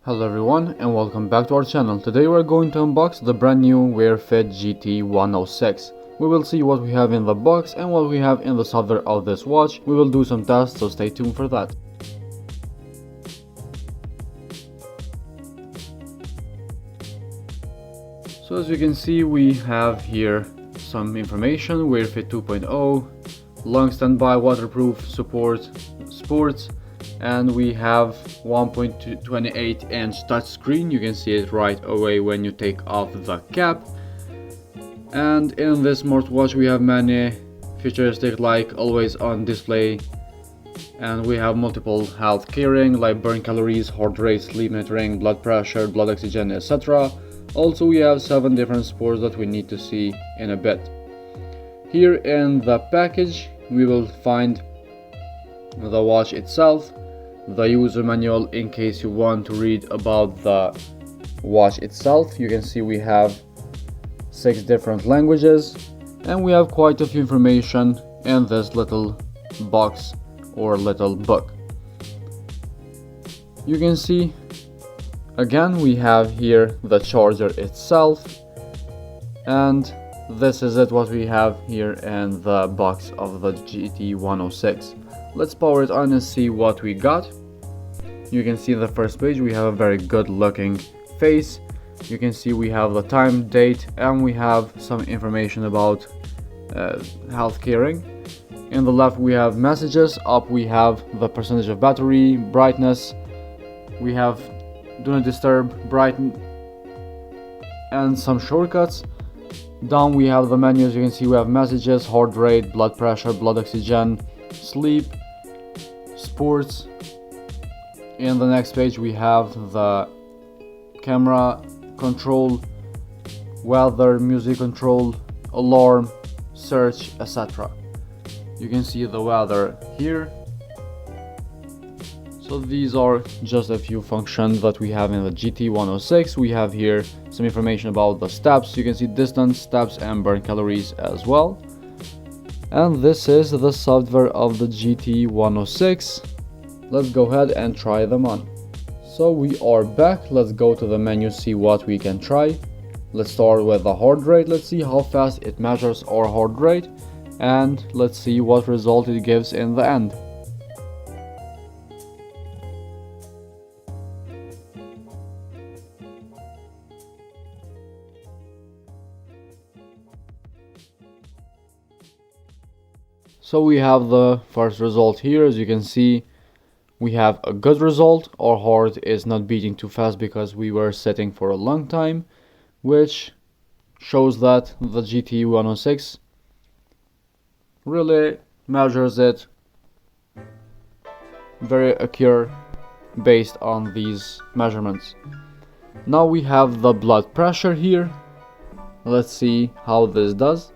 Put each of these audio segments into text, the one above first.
Hello everyone and welcome back to our channel. Today we're going to unbox the brand new Wearfit GT106. We will see what we have in the box and what we have in the software of this watch. We will do some tests, so stay tuned for that. So as you can see, we have here some information: Wearfit 2.0, long standby, waterproof, support, sports, and we have 1.28 inch touchscreen. You can see it right away when you take off the cap. And in this smartwatch we have many features like always on display, and we have multiple health caring like burn calories, heart rate, sleep monitoring, blood pressure, blood oxygen, etc. Also we have 7 different sports that we need to see in a bit. Here in the package we will find the watch itself, the user manual in case you want to read about the watch itself. You can see we have 6 different languages, and we have quite a few information in this little box or little book. You can see again we have here the charger itself, and this is it, what we have here in the box of the GT106. Let's power it on and see what we got. You can see the first page, we have a very good looking face. You can see we have the time, date, and we have some information about health caring. In the left we have messages, up we have the percentage of battery, brightness, we have do not disturb, brighten, and some shortcuts. Down we have the menus. You can see we have messages, heart rate, blood pressure, blood oxygen, sleep, sports. In the next page we have the camera control, weather, music control, alarm, search, etc. You can see the weather here. So these are just a few functions that we have in the GT106. We have here some information about the steps. You can see distance, steps, and burn calories as well. And this is the software of the GT106. Let's go ahead and try them on. So we are back. Let's go to the menu, see what we can try. Let's start with the heart rate. Let's see how fast it measures our heart rate, and let's see what result it gives in the end. So we have the first result here. As you can see, we have a good result. Our heart is not beating too fast because we were sitting for a long time, which shows that the GT106 really measures it very accurate based on these measurements. Now we have the blood pressure here. Let's see how this does.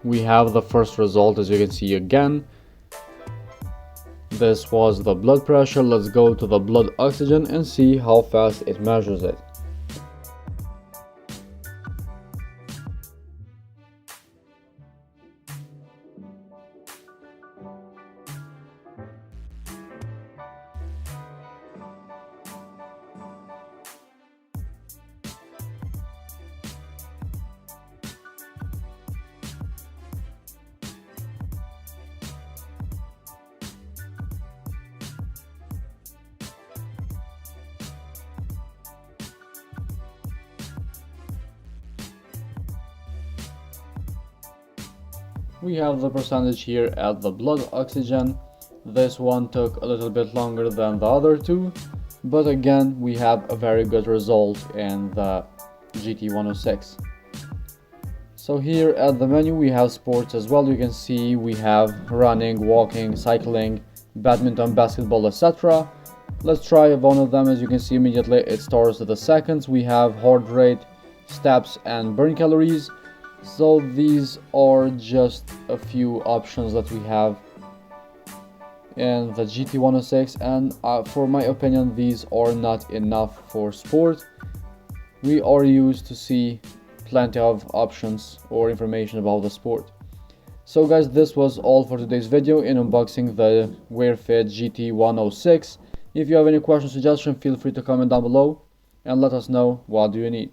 We have the first result, as you can see again. This was the blood pressure. Let's go to the blood oxygen and see how fast it measures it. We have the percentage here at the blood oxygen. This one took a little bit longer than the other two, but again we have a very good result in the GT106. So here at the menu we have sports as well. You can see we have running, walking, cycling, badminton, basketball, etc. Let's try one of them. As you can see immediately it starts with the seconds. We have heart rate, steps, and burn calories. So these are just a few options that we have and the GT106, and for my opinion these are not enough for sport. We are used to see plenty of options or information about the sport. So guys, this was all for today's video in unboxing the Wearfit GT106. If you have any questions or suggestions, feel free to comment down below and let us know what do you need.